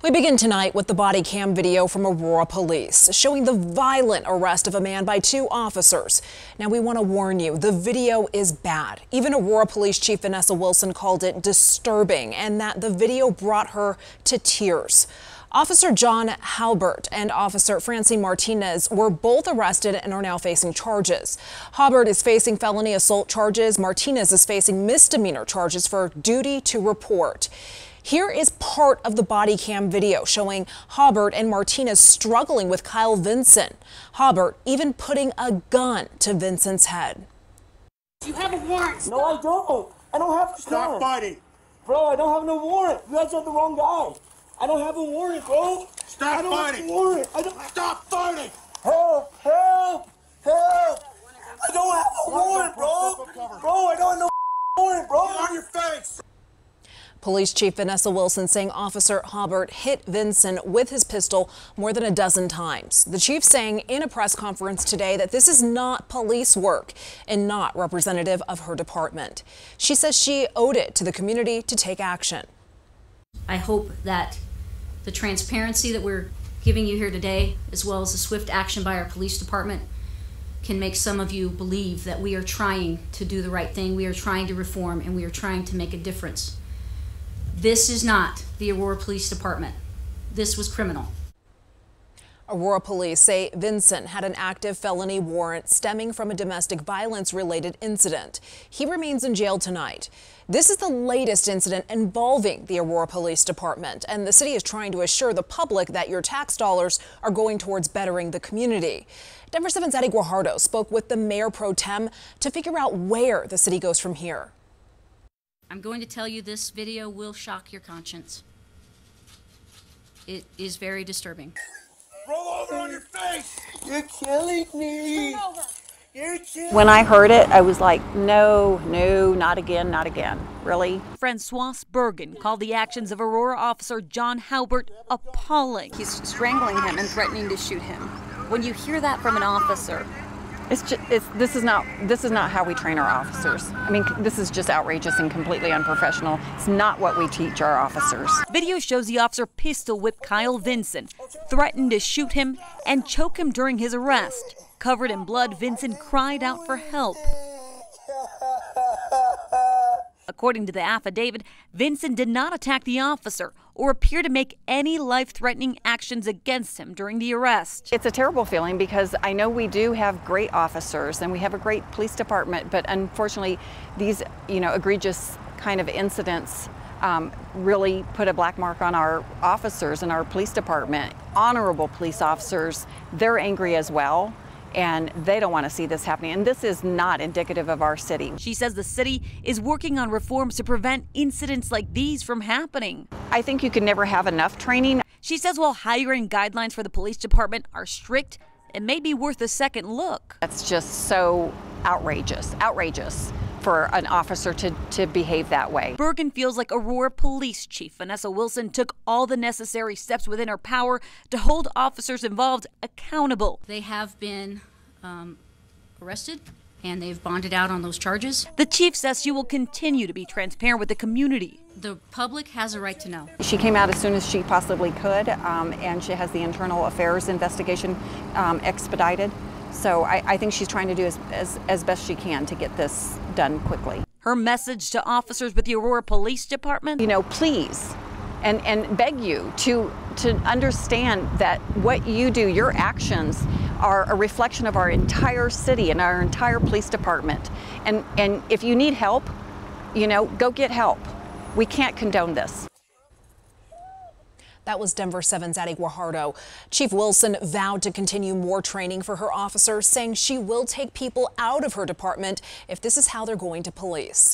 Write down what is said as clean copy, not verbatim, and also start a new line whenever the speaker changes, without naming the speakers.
We begin tonight with the body cam video from Aurora Police showing the violent arrest of a man by two officers. Now, we want to warn you, the video is bad. Even Aurora Police Chief VANESSA Wilson called it disturbing and that the video brought her to tears. Officer John Halbert and Officer Francine Martinez were both arrested and are now facing charges. Halbert is facing felony assault charges. Martinez is facing misdemeanor charges for duty to report. Here is part of the body cam video showing Halbert and Martinez struggling with Kyle Vincent. Halbert even putting a gun to Vincent's head.
You have a warrant. Stop.
No, I don't. I don't have to
Stop fighting.
Bro, I don't have no warrant. You guys have the wrong guy. I don't have a warrant, bro.
Stop fighting.
I don't have a warrant.
Stop fighting.
Help, help, help. I don't have a warrant, bro. Bro, I don't have no warrant, bro.
Get on your face.
Police Chief VANESSA Wilson saying Officer Halbert hit Vincent with his pistol more than a dozen times. The chief saying in a press conference today that this is not police work and not representative of her department. She says she owed it to the community to take action.
I hope that the transparency that we're giving you here today, as well as the swift action by our police department, can make some of you believe that we are trying to do the right thing, we are trying to reform, and we are trying to make a difference. This is not the Aurora Police Department. This was criminal.
Aurora Police say Vincent had an active felony warrant stemming from a domestic violence-related incident. He remains in jail tonight. This is the latest incident involving the Aurora Police Department, and the city is trying to assure the public that your tax dollars are going towards bettering the community. Denver 7's Eddie Guajardo spoke with the mayor pro tem to figure out where the city goes from here.
I'm going to tell you this video will shock your conscience. It is very disturbing.
Roll over on your face.
You're killing me. You're killing me.
When I heard it, I was like, no, not again, not again. Really?
Francoise Bergan called the actions of Aurora officer John Halbert appalling.
He's strangling him and threatening to shoot him. When you hear that from an officer,
This is not how we train our officers. I mean, this is just outrageous and completely unprofessional. It's not what we teach our officers.
Video shows the officer pistol whip Kyle Vincent, threatened to shoot him and choke him during his arrest. Covered in blood, Vincent cried out for help. According to the affidavit, Vincent did not attack the officer or appear to make any life-threatening actions against him during the arrest.
It's a terrible feeling because I know we do have great officers and we have a great police department, but unfortunately these, egregious kind of incidents really put a black mark on our officers and our police department. Honorable police officers, they're angry as well. And they don't want to see this happening. And this is not indicative of our city.
She says the city is working on reforms to prevent incidents like these from happening.
I think you can never have enough training.
She says while hiring guidelines for the police department are strict, it may be worth a second look.
That's just so outrageous for an officer to behave that way.
Bergan feels like Aurora Police Chief VANESSA Wilson took all the necessary steps within her power to hold officers involved accountable.
They have been arrested and they've bonded out on those charges.
The chief says she will continue to be transparent with the community.
The public has a right to know.
She came out as soon as she possibly could, and she has the internal affairs investigation expedited. So I think she's trying to do as best she can to get this done quickly.
Her message to officers with the Aurora Police Department?
Please, and beg you to understand that what you do, your actions, are a reflection of our entire city and our entire police department. And if you need help, go get help. We can't condone this.
That was Denver 7's Eddie Guajardo. Chief Wilson vowed to continue more training for her officers, saying she will take people out of her department if this is how they're going to police.